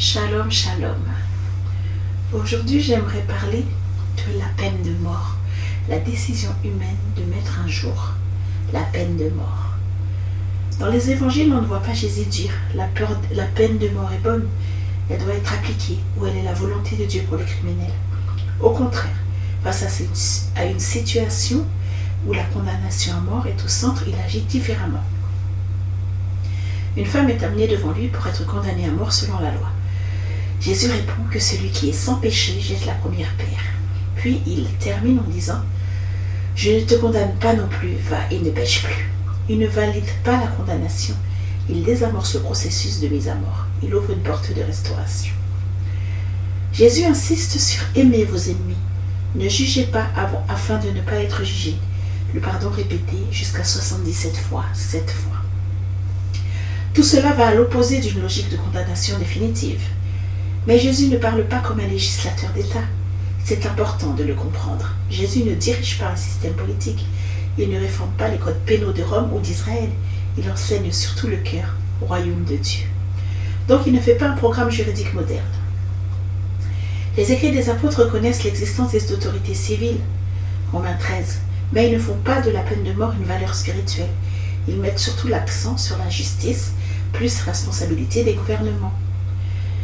Shalom, shalom. Aujourd'hui, j'aimerais parler de la peine de mort, la décision humaine de mettre un jour la peine de mort. Dans les évangiles, on ne voit pas Jésus dire la peine de mort est bonne, elle doit être appliquée ou elle est la volonté de Dieu pour les criminels. Au contraire, face à une situation où la condamnation à mort est au centre, il agit différemment. Une femme est amenée devant lui pour être condamnée à mort selon la loi. Jésus répond que celui qui est sans péché jette la première pierre. Puis il termine en disant « Je ne te condamne pas non plus, va et ne pêche plus ». Il ne valide pas la condamnation, il désamorce le processus de mise à mort. Il ouvre une porte de restauration. Jésus insiste sur « aimer vos ennemis ». Ne jugez pas afin de ne pas être jugé. Le pardon répété jusqu'à 77 fois, 7 fois. Tout cela va à l'opposé d'une logique de condamnation définitive. Mais Jésus ne parle pas comme un législateur d'État. C'est important de le comprendre. Jésus ne dirige pas un système politique. Il ne réforme pas les codes pénaux de Rome ou d'Israël. Il enseigne surtout le cœur au royaume de Dieu. Donc il ne fait pas un programme juridique moderne. Les écrits des apôtres reconnaissent l'existence des autorités civiles, Romains 13, mais ils ne font pas de la peine de mort une valeur spirituelle. Ils mettent surtout l'accent sur la justice, plus responsabilité des gouvernements.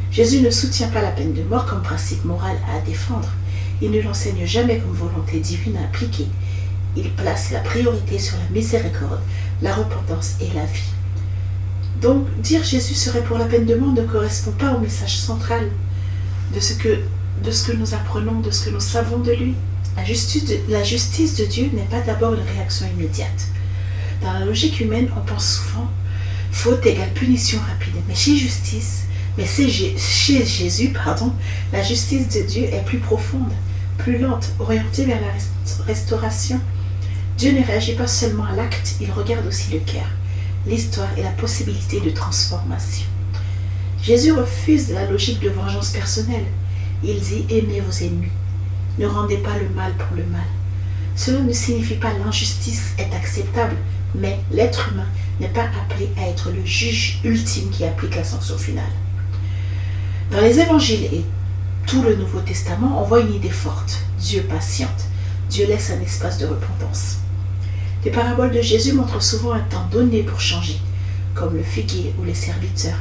Jésus ne soutient pas la peine de mort comme principe moral à défendre. Il ne l'enseigne jamais comme volonté divine à appliquer. Il place la priorité sur la miséricorde, la repentance et la vie. Donc, dire Jésus serait pour la peine de mort ne correspond pas au message central de ce que nous apprenons, de ce que nous savons de lui. La justice de Dieu n'est pas d'abord une réaction immédiate. Dans la logique humaine, on pense souvent faute égale punition rapide. Mais chez Jésus, la justice de Dieu est plus profonde, plus lente, orientée vers la restauration. Dieu ne réagit pas seulement à l'acte, il regarde aussi le cœur, l'histoire et la possibilité de transformation. Jésus refuse la logique de vengeance personnelle. Il dit « aimez vos ennemis ». Ne rendez pas le mal pour le mal. Cela ne signifie pas l'injustice est acceptable, mais l'être humain n'est pas appelé à être le juge ultime qui applique la sanction finale. Dans les évangiles et tout le Nouveau Testament, on voit une idée forte. Dieu patiente. Dieu laisse un espace de repentance. Les paraboles de Jésus montrent souvent un temps donné pour changer, comme le figuier ou les serviteurs.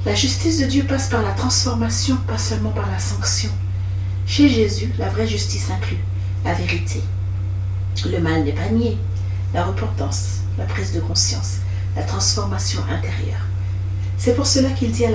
La justice de Dieu passe par la transformation, pas seulement par la sanction. Chez Jésus, la vraie justice inclut la vérité. Le mal n'est pas nié. La repentance, la prise de conscience, la transformation intérieure. C'est pour cela qu'il dit à